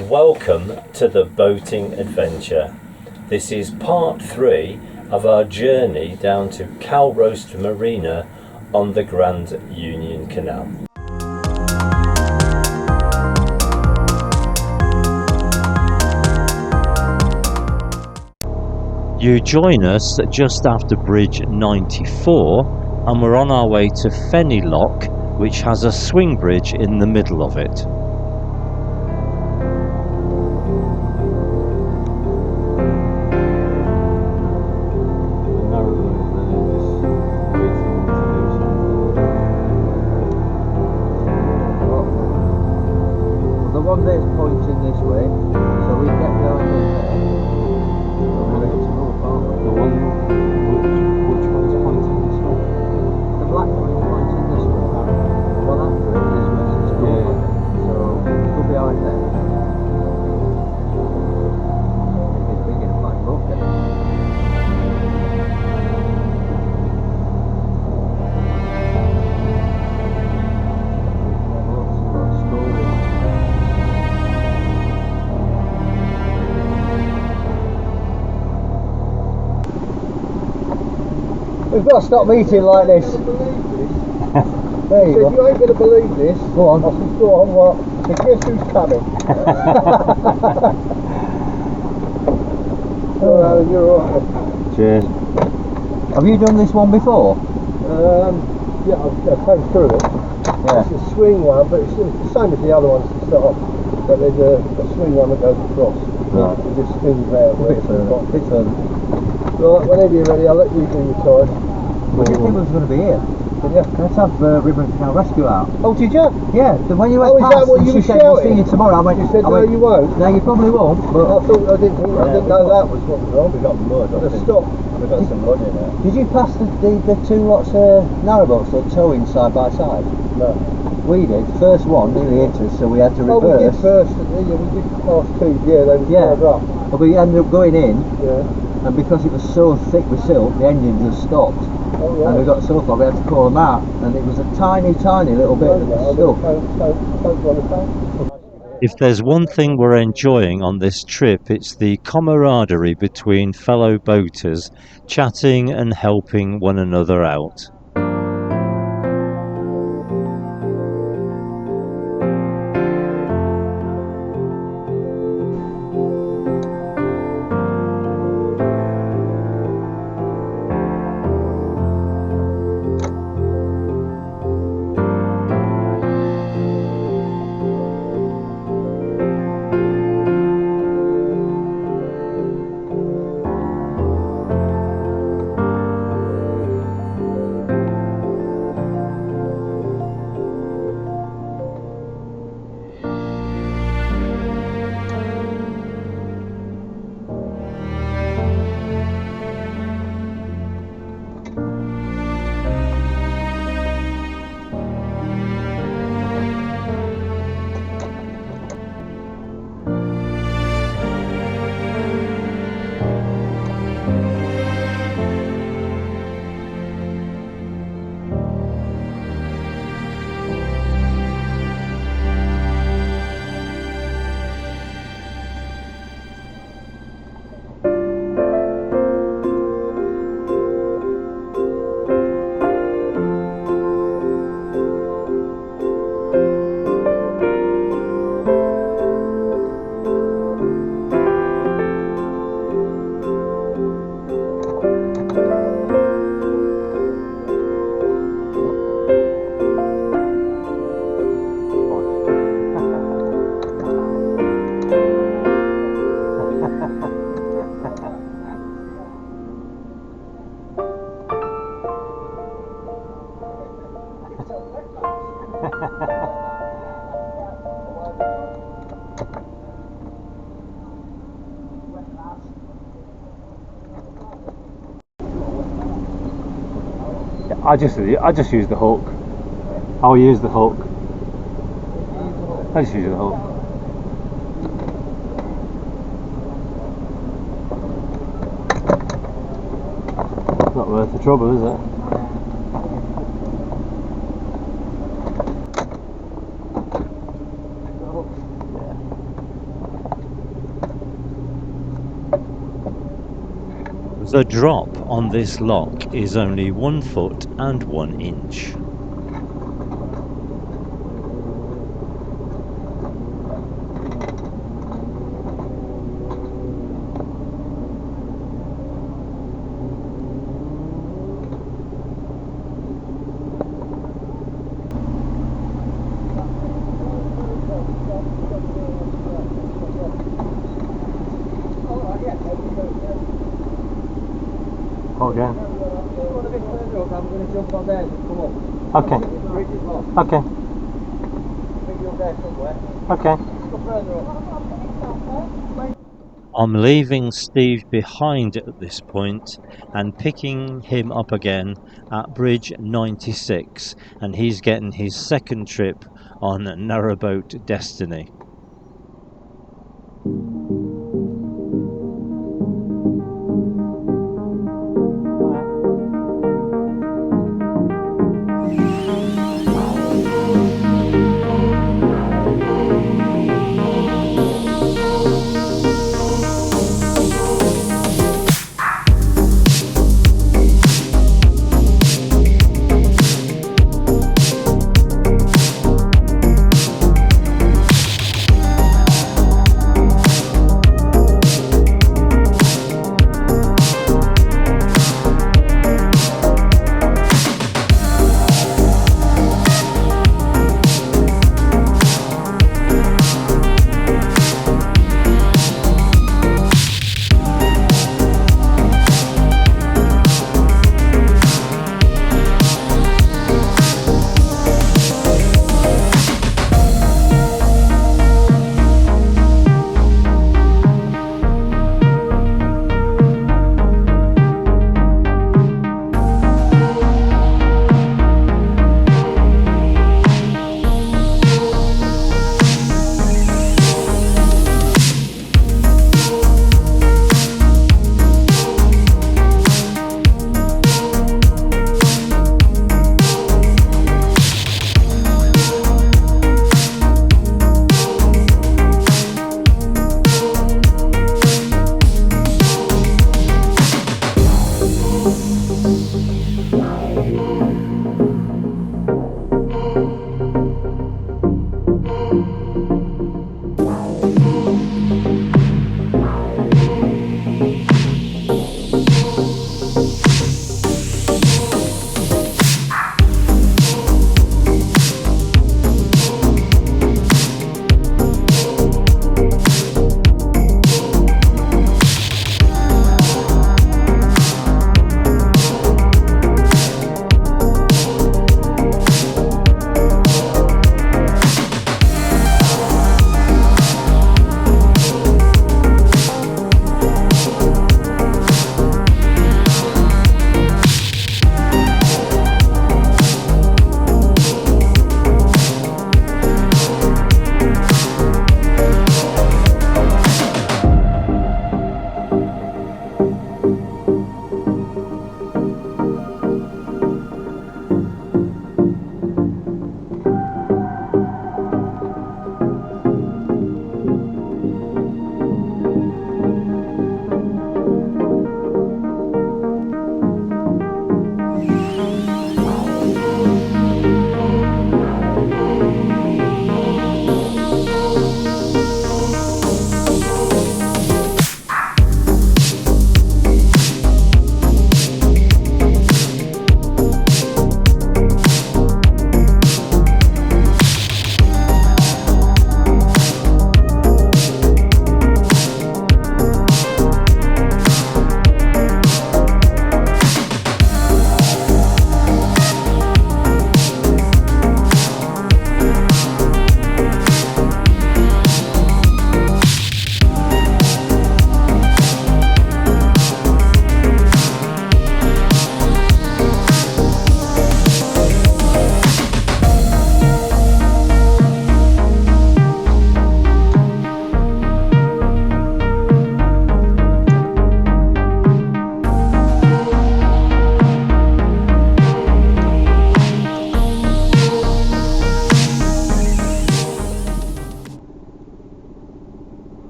Welcome to the boating adventure. This is part 3 of our journey down to Cowroast Marina on the Grand Union Canal. You join us just after Bridge 94 and we're on our way to Fenny Lock, which has a swing bridge in the middle of it. The one there's pointing this way, so we get behind it there. The one, which one's pointing this way? The black one is pointing this way. The one after it is where it's going. Yeah. So go behind there. It's big enough, like look at it. We've got to stop meeting like this. There you go. You ain't going to believe this. Go on. I said, go on, what? So guess who's coming? You're alright. Cheers. Have you done this one before? Yeah, I came through it. Yeah. It's a swing one, but it's the same as the other ones to start. But there's a swing one that goes across. Right. It just spins round. A bit further. Right, whenever you're ready, I'll let you do your time. I didn't think it was going to be here. Yeah. Let's have Ribbon Canal Rescue out. Oh, did you? Yeah, when you went Is past, that what and you she were said, we'll see shouting? you tomorrow. I went, You said, no, you won't. No, you probably won't. But I didn't know that was what was wrong. We got mud. Stop. We got some mud in there. did you pass the two lots of narrowboats that towing side by side? No. We did. First one nearly hit us, so we had to Oh, we did reverse. first. Yeah, we did pass two. Yeah, they were Yeah. further up. But we ended up going in, Yeah. and because it was so thick with silt, the engine just stopped. Oh, right. And we got so far, we had to call them out, and it was a tiny, tiny little bit that was stuck. If there's one thing we're enjoying on this trip, it's the camaraderie between fellow boaters, chatting and helping one another out. I just use the hook. I'll use the hook. I just use the hook. Not worth the trouble, is it? The drop on this lock is only 1 foot and 1 inch. Go again. I'm going to jump on there and come up. Okay. Bridge is locked. Okay. I think you're there somewhere. Okay. Go further up. I'm leaving Steve behind at this point and picking him up again at bridge 96, and he's getting his second trip on Narrowboat Destiny.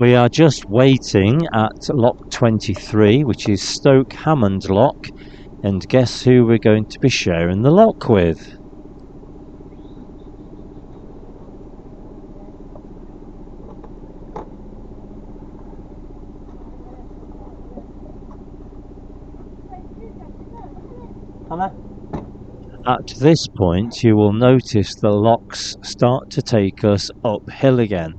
We are just waiting at lock 23, which is Stoke Hammond Lock, and guess who we're going to be sharing the lock with? At this point you will notice the locks start to take us uphill again.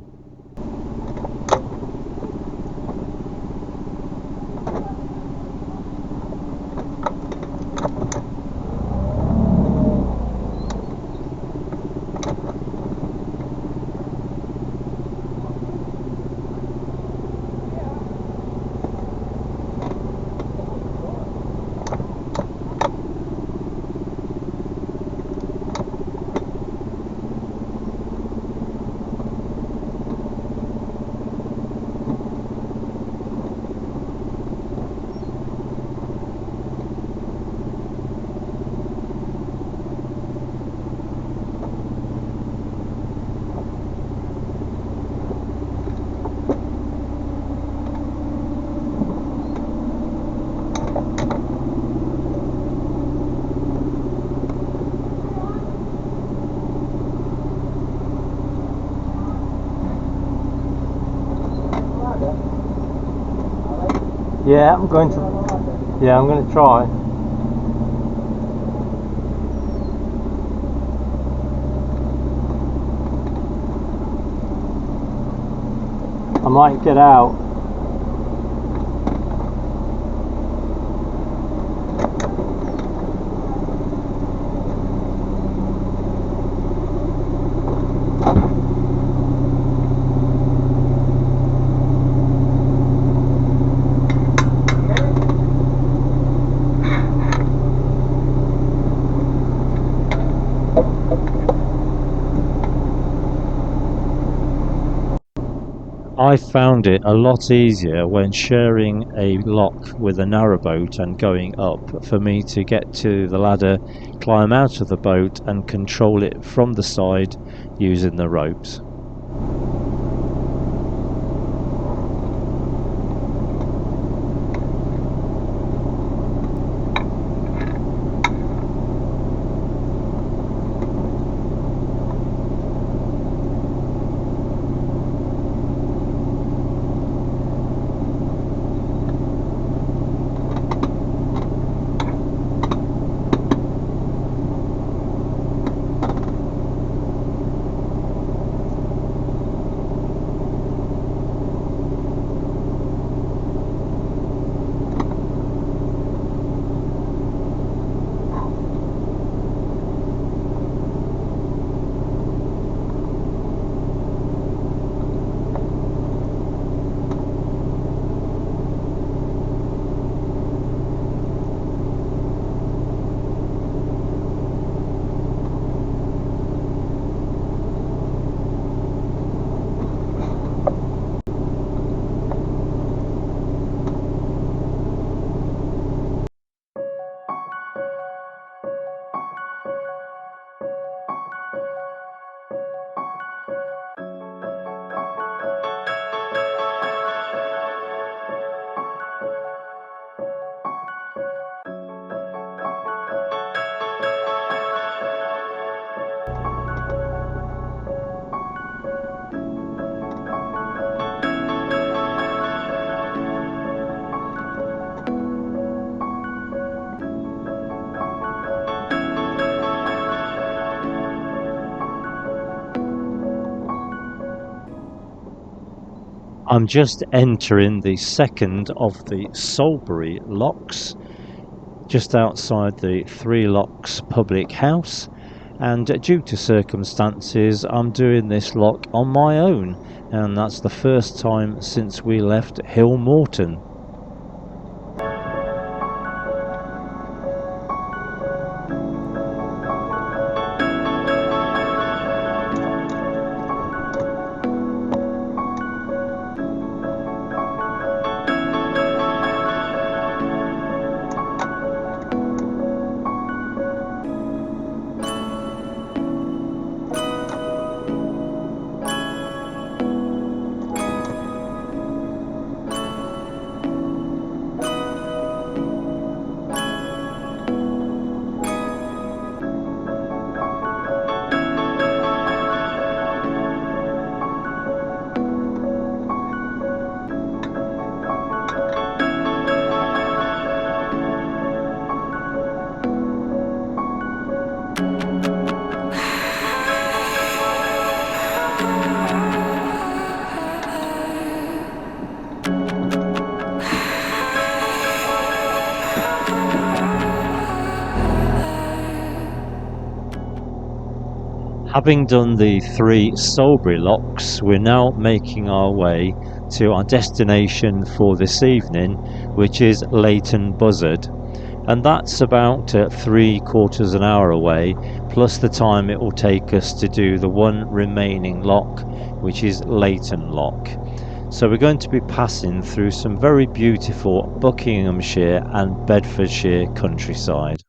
Yeah, I'm going to try. I might get out. I found it a lot easier when sharing a lock with a narrowboat and going up for me to get to the ladder, climb out of the boat and control it from the side using the ropes. I'm just entering the second of the Salisbury locks, just outside the Three Locks public house, and due to circumstances I'm doing this lock on my own, and that's the first time since we left Hill Morton. Having done the 3 Salisbury locks, we're now making our way to our destination for this evening, which is Leighton Buzzard, and that's about 3/4 an hour away, plus the time it will take us to do the one remaining lock, which is Leighton Lock. So we're going to be passing through some very beautiful Buckinghamshire and Bedfordshire countryside.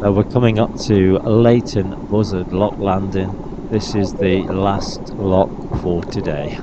We're coming up to Leighton Buzzard Lock Landing. This is the last lock for today.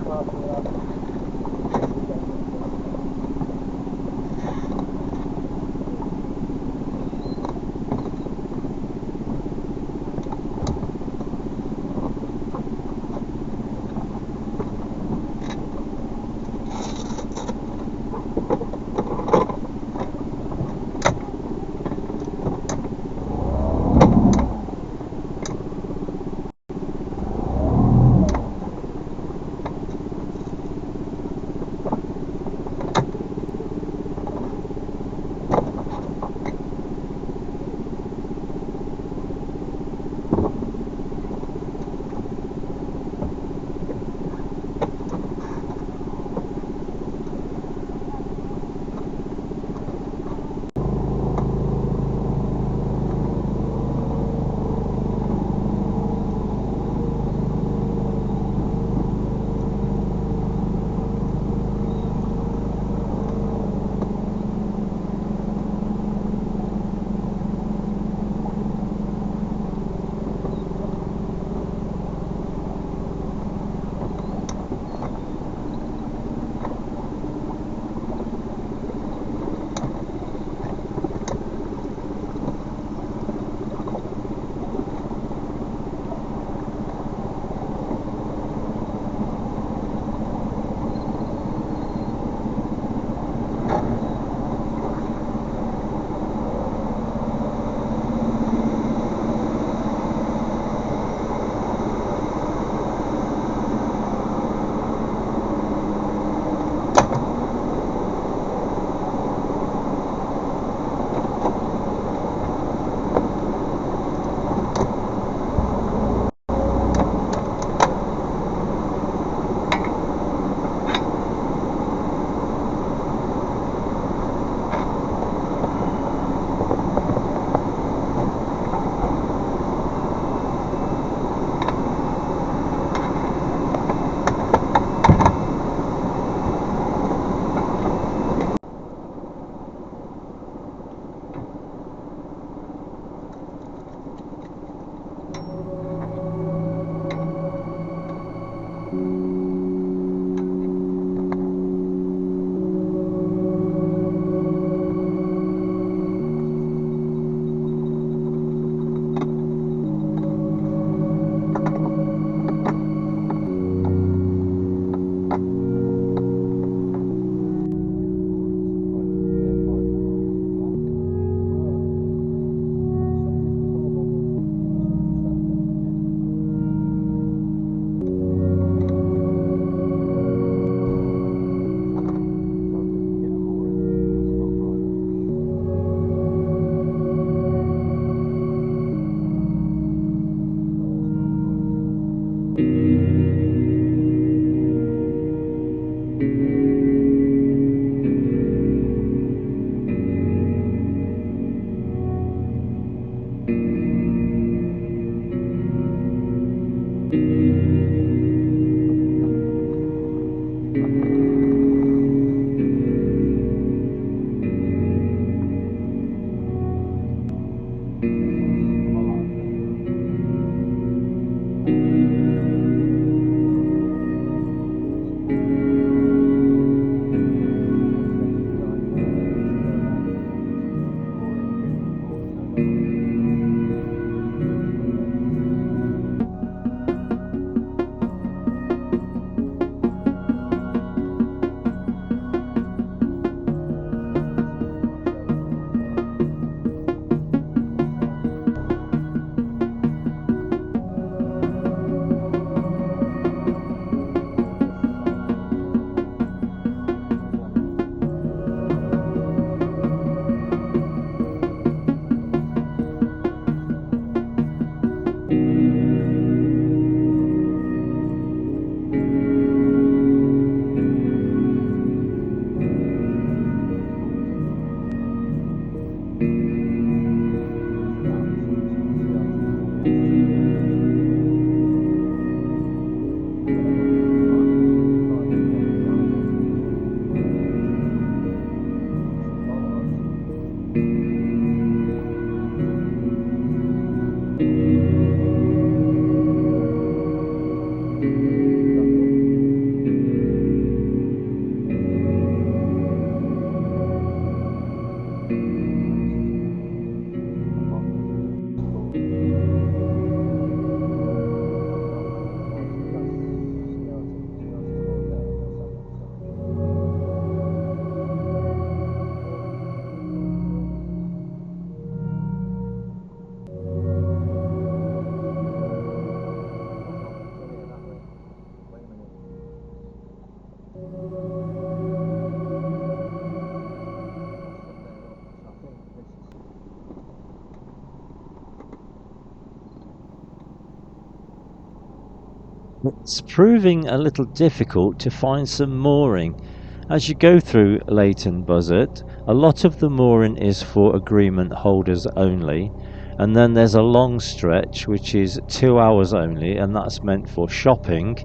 It's proving a little difficult to find some mooring. As you go through Leighton Buzzard, a lot of the mooring is for agreement holders only, and then there's a long stretch which is 2 hours only, and that's meant for shopping.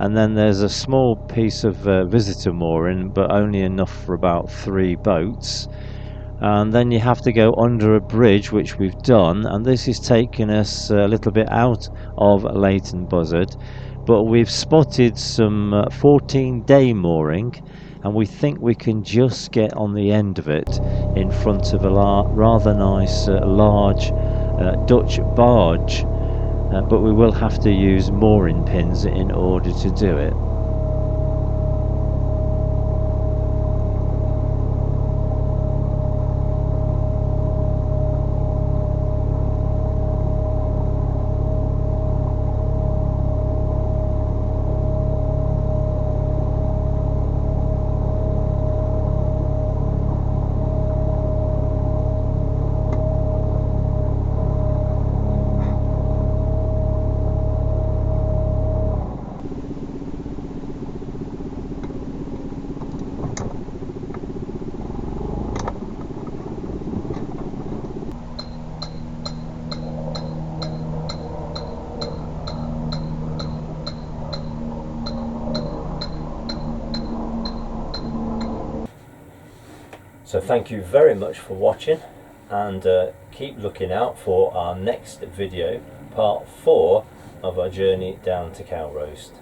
And then there's a small piece of visitor mooring, but only enough for about 3 boats. And then you have to go under a bridge, which we've done, and this is taking us a little bit out of Leighton Buzzard, but we've spotted some 14-day mooring, and we think we can just get on the end of it in front of a rather nice large Dutch barge, but we will have to use mooring pins in order to do it. So thank you very much for watching, and keep looking out for our next video, part 4 of our journey down to Cowroast.